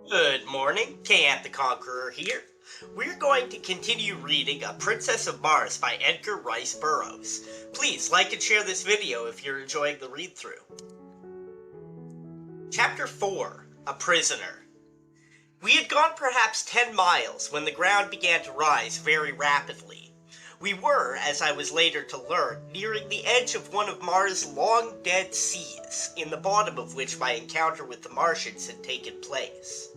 Good morning, Kant the Conqueror here. We're going to continue reading A Princess of Mars by Edgar Rice Burroughs. Please like and share this video if you're enjoying the read-through. Chapter 4, A Prisoner. We had gone perhaps 10 miles when the ground began to rise very rapidly. We were, as I was later to learn, nearing the edge of one of Mars' long-dead seas, in the bottom of which my encounter with the Martians had taken place.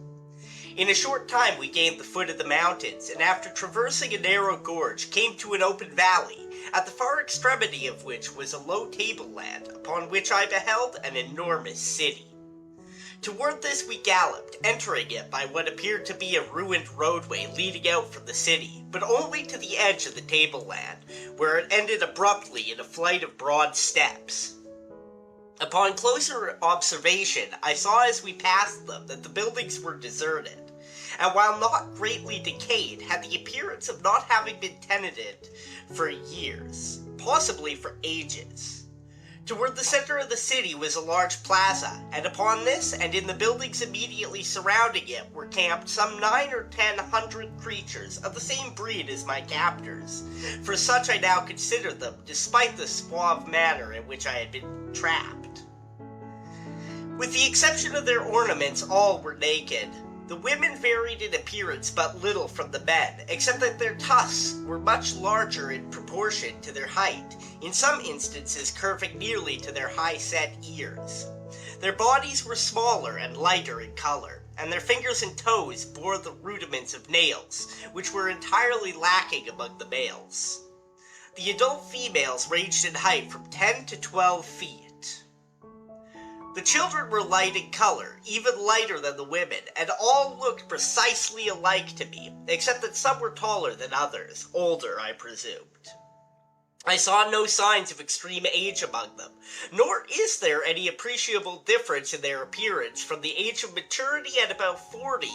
In a short time we gained the foot of the mountains, and after traversing a narrow gorge came to an open valley, at the far extremity of which was a low tableland, upon which I beheld an enormous city. Toward this we galloped, entering it by what appeared to be a ruined roadway leading out from the city, but only to the edge of the tableland, where it ended abruptly in a flight of broad steps. Upon closer observation, I saw as we passed them that the buildings were deserted, and while not greatly decayed, had the appearance of not having been tenanted for years, possibly for ages. Toward the center of the city was a large plaza, and upon this, and in the buildings immediately surrounding it, were camped some 9 or 10 hundred creatures of the same breed as my captors, for such I now considered them, despite the suave manner in which I had been trapped. With the exception of their ornaments, all were naked. The women varied in appearance but little from the men, except that their tusks were much larger in proportion to their height, in some instances curving nearly to their high-set ears. Their bodies were smaller and lighter in color, and their fingers and toes bore the rudiments of nails, which were entirely lacking among the males. The adult females ranged in height from 10 to 12 feet. The children were light in color, even lighter than the women, and all looked precisely alike to me, except that some were taller than others, older, I presumed. I saw no signs of extreme age among them, nor is there any appreciable difference in their appearance from the age of maturity at about 40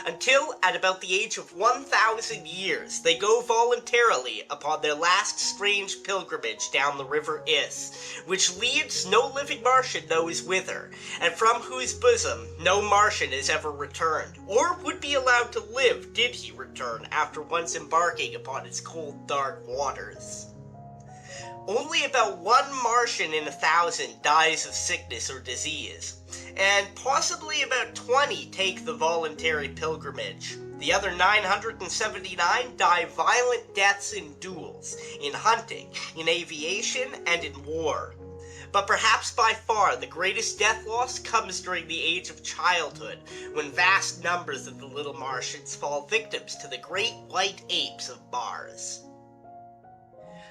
until at about the age of 1,000 years they go voluntarily upon their last strange pilgrimage down the river Is, which leads no living Martian knows whither, and from whose bosom no Martian has ever returned, or would be allowed to live did he return after once embarking upon its cold dark waters. Only about 1 Martian in 1,000 dies of sickness or disease, and possibly about 20 take the voluntary pilgrimage. The other 979 die violent deaths in duels, in hunting, in aviation, and in war. But perhaps by far the greatest death loss comes during the age of childhood, when vast numbers of the little Martians fall victims to the great white apes of Mars.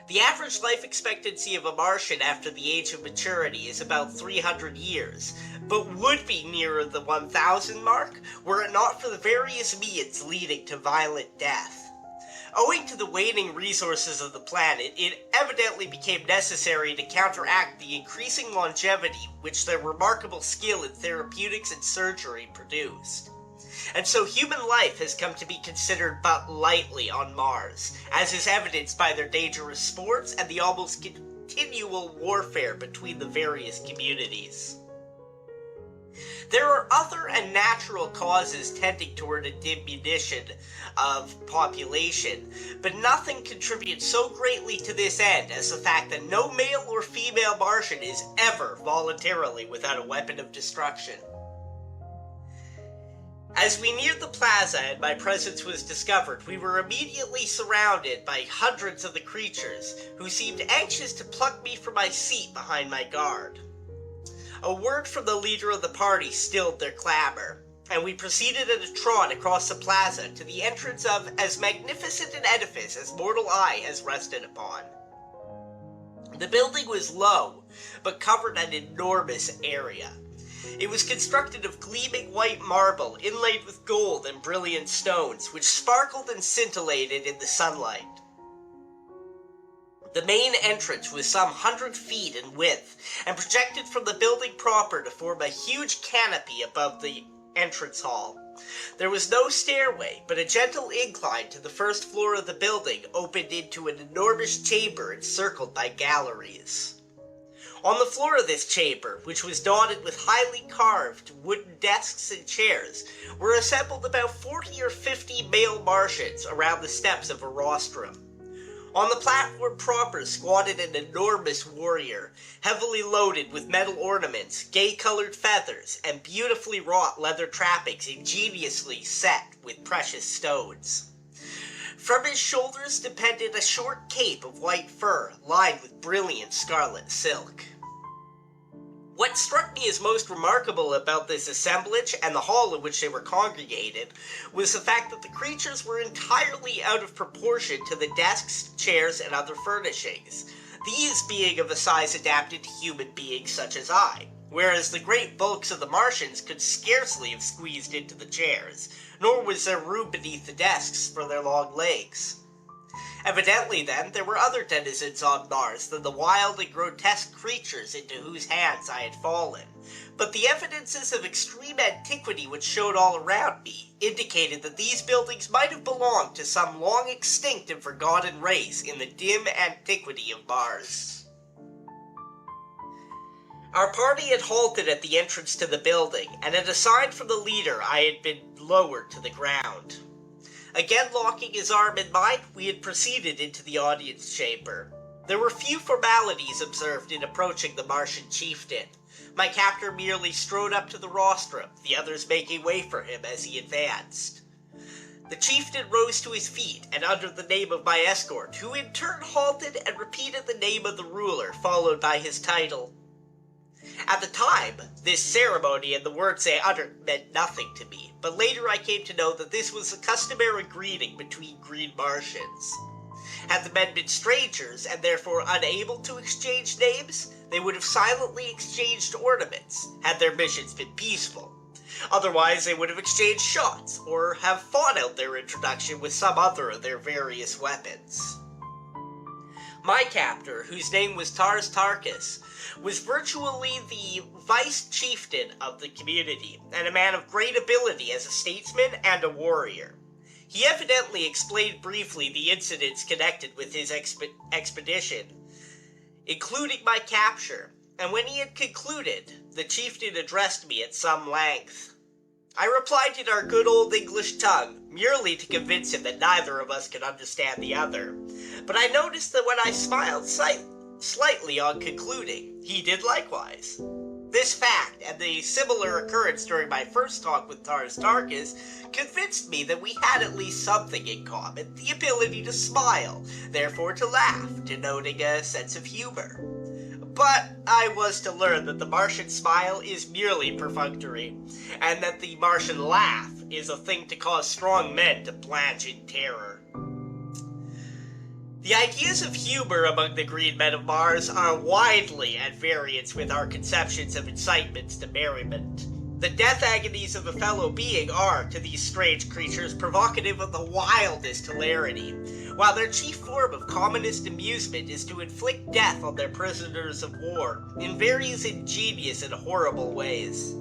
The average life expectancy of a Martian after the age of maturity is about 300 years, but would be nearer the 1,000 mark were it not for the various means leading to violent death. Owing to the waning resources of the planet, it evidently became necessary to counteract the increasing longevity which their remarkable skill in therapeutics and surgery produced. And so human life has come to be considered but lightly on Mars, as is evidenced by their dangerous sports and the almost continual warfare between the various communities. There are other and natural causes tending toward a diminution of population, but nothing contributes so greatly to this end as the fact that no male or female Martian is ever voluntarily without a weapon of destruction. As we neared the plaza and my presence was discovered, we were immediately surrounded by hundreds of the creatures, who seemed anxious to pluck me from my seat behind my guard. A word from the leader of the party stilled their clamor, and we proceeded at a trot across the plaza to the entrance of as magnificent an edifice as mortal eye has rested upon. The building was low, but covered an enormous area. It was constructed of gleaming white marble inlaid with gold and brilliant stones, which sparkled and scintillated in the sunlight. The main entrance was some 100 feet in width, and projected from the building proper to form a huge canopy above the entrance hall. There was no stairway, but a gentle incline to the first floor of the building opened into an enormous chamber encircled by galleries. On the floor of this chamber, which was dotted with highly carved wooden desks and chairs, were assembled about 40 or 50 male Martians around the steps of a rostrum. On the platform proper squatted an enormous warrior, heavily loaded with metal ornaments, gay-colored feathers, and beautifully wrought leather trappings ingeniously set with precious stones. From his shoulders depended a short cape of white fur lined with brilliant scarlet silk. What struck me as most remarkable about this assemblage and the hall in which they were congregated was the fact that the creatures were entirely out of proportion to the desks, chairs, and other furnishings, these being of a size adapted to human beings such as I, whereas the great bulks of the Martians could scarcely have squeezed into the chairs, nor was there room beneath the desks for their long legs. Evidently, then, there were other denizens on Mars than the wild and grotesque creatures into whose hands I had fallen, but the evidences of extreme antiquity which showed all around me indicated that these buildings might have belonged to some long extinct and forgotten race in the dim antiquity of Mars. Our party had halted at the entrance to the building, and at a sign from the leader I had been lowered to the ground. Again locking his arm in mine, we had proceeded into the audience chamber. There were few formalities observed in approaching the Martian chieftain. My captor merely strode up to the rostrum, the others making way for him as he advanced. The chieftain rose to his feet and uttered the name of my escort, who in turn halted and repeated the name of the ruler, followed by his title. At the time, this ceremony and the words they uttered meant nothing to me, but later I came to know that this was the customary greeting between green Martians. Had the men been strangers, and therefore unable to exchange names, they would have silently exchanged ornaments, had their missions been peaceful. Otherwise, they would have exchanged shots, or have fought out their introduction with some other of their various weapons. My captor, whose name was Tars Tarkas, was virtually the vice-chieftain of the community, and a man of great ability as a statesman and a warrior. He evidently explained briefly the incidents connected with his expedition, including my capture, and when he had concluded, the chieftain addressed me at some length. I replied in our good old English tongue, merely to convince him that neither of us could understand the other, but I noticed that when I smiled slightly on concluding, he did likewise. This fact, and the similar occurrence during my first talk with Tars Tarkas, convinced me that we had at least something in common, the ability to smile, therefore to laugh, denoting a sense of humor. But I was to learn that the Martian smile is merely perfunctory, and that the Martian laugh is a thing to cause strong men to blanch in terror. The ideas of humor among the green men of Mars are widely at variance with our conceptions of incitements to merriment. The death agonies of a fellow being are, to these strange creatures, provocative of the wildest hilarity, while their chief form of commonest amusement is to inflict death on their prisoners of war in various ingenious and horrible ways.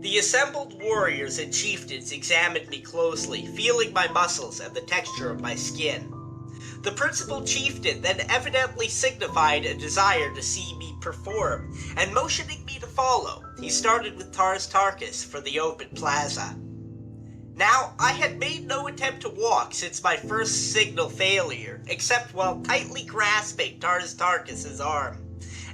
The assembled warriors and chieftains examined me closely, feeling my muscles and the texture of my skin. The principal chieftain then evidently signified a desire to see me perform, and motioning me to follow, he started with Tars Tarkas for the open plaza. Now, I had made no attempt to walk since my first signal failure, except while tightly grasping Tars Tarkas' arm.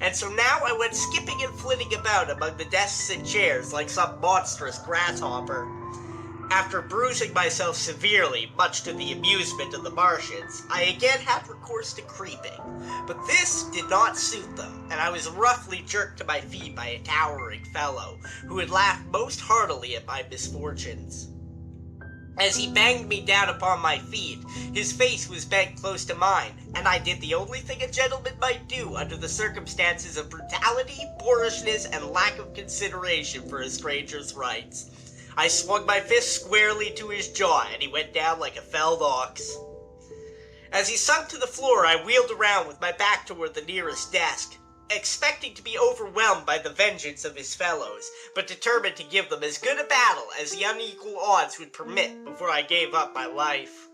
And so now I went skipping and flitting about among the desks and chairs like some monstrous grasshopper. After bruising myself severely, much to the amusement of the Martians, I again had recourse to creeping. But this did not suit them, and I was roughly jerked to my feet by a towering fellow, who had laughed most heartily at my misfortunes. As he banged me down upon my feet, his face was bent close to mine, and I did the only thing a gentleman might do under the circumstances of brutality, boorishness, and lack of consideration for a stranger's rights. I swung my fist squarely to his jaw, and he went down like a felled ox. As he sunk to the floor, I wheeled around with my back toward the nearest desk, expecting to be overwhelmed by the vengeance of his fellows, but determined to give them as good a battle as the unequal odds would permit before I gave up my life.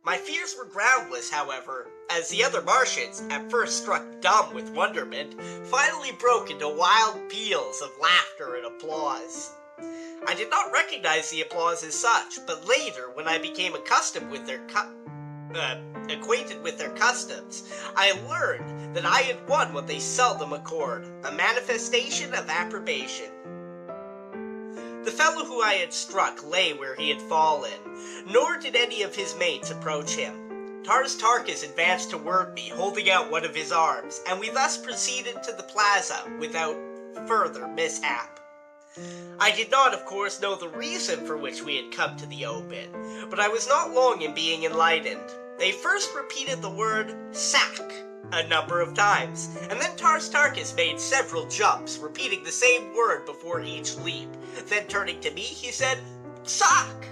My fears were groundless, however, as the other Martians, at first struck dumb with wonderment, finally broke into wild peals of laughter and applause. I did not recognize the applause as such, but later, when I became acquainted with their customs, I learned that I had won what they seldom accord, a manifestation of approbation. The fellow who I had struck lay where he had fallen, nor did any of his mates approach him. Tars Tarkas advanced toward me, holding out one of his arms, and we thus proceeded to the plaza without further mishap. I did not, of course, know the reason for which we had come to the open, but I was not long in being enlightened. They first repeated the word sack a number of times, and then Tars Tarkas made several jumps, repeating the same word before each leap. Then turning to me, he said, "Sock!"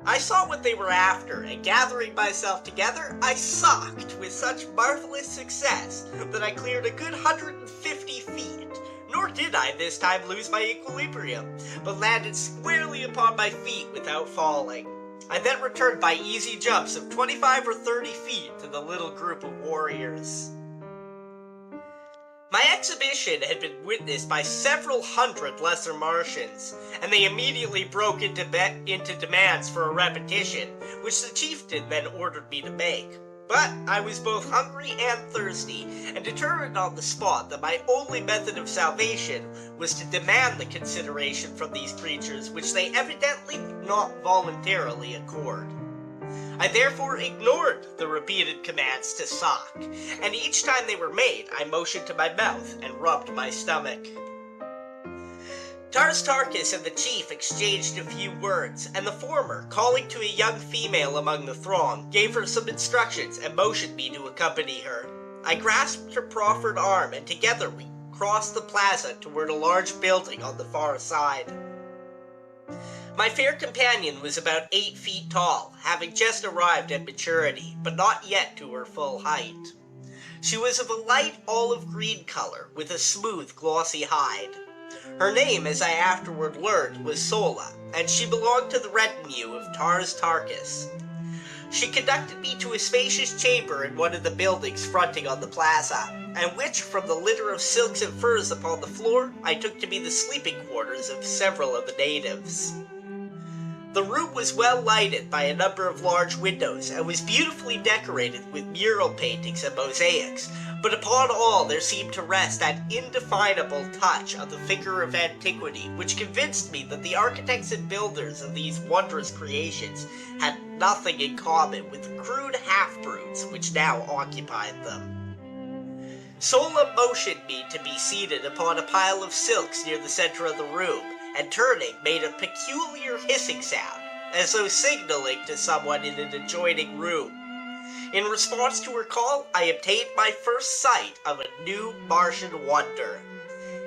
I saw what they were after, and gathering myself together, I socked with such marvelous success that I cleared a good 150 feet. Nor did I this time lose my equilibrium, but landed squarely upon my feet without falling. I then returned by easy jumps of 25 or 30 feet to the little group of warriors. My exhibition had been witnessed by several hundred lesser Martians, and they immediately broke into demands for a repetition, which the chieftain then ordered me to make. But I was both hungry and thirsty, and determined on the spot that my only method of salvation was to demand the consideration from these creatures which they evidently would not voluntarily accord. I therefore ignored the repeated commands to sock, and each time they were made, I motioned to my mouth and rubbed my stomach. Tars Tarkas and the chief exchanged a few words, and the former, calling to a young female among the throng, gave her some instructions and motioned me to accompany her. I grasped her proffered arm, and together we crossed the plaza toward a large building on the far side. My fair companion was about 8 feet tall, having just arrived at maturity, but not yet to her full height. She was of a light olive green color, with a smooth, glossy hide. Her name, as I afterward learned, was Sola, and she belonged to the retinue of Tars Tarkas. She conducted me to a spacious chamber in one of the buildings fronting on the plaza, and which, from the litter of silks and furs upon the floor, I took to be the sleeping quarters of several of the natives. The room was well lighted by a number of large windows, and was beautifully decorated with mural paintings and mosaics, but upon all there seemed to rest that indefinable touch of the finger of antiquity, which convinced me that the architects and builders of these wondrous creations had nothing in common with the crude half-brutes which now occupied them. Sola motioned me to be seated upon a pile of silks near the center of the room, and turning, made a peculiar hissing sound, as though signaling to someone in an adjoining room. In response to her call, I obtained my first sight of a new Martian wonder.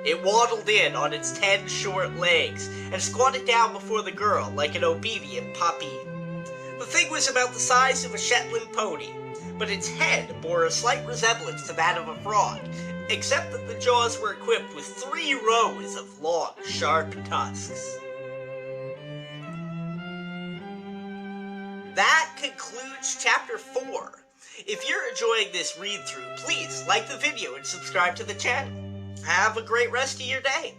It waddled in on its 10 short legs, and squatted down before the girl like an obedient puppy. The thing was about the size of a Shetland pony, but its head bore a slight resemblance to that of a frog, except that the jaws were equipped with 3 rows of long, sharp tusks. That concludes Chapter 4. If you're enjoying this read-through, please like the video and subscribe to the channel. Have a great rest of your day.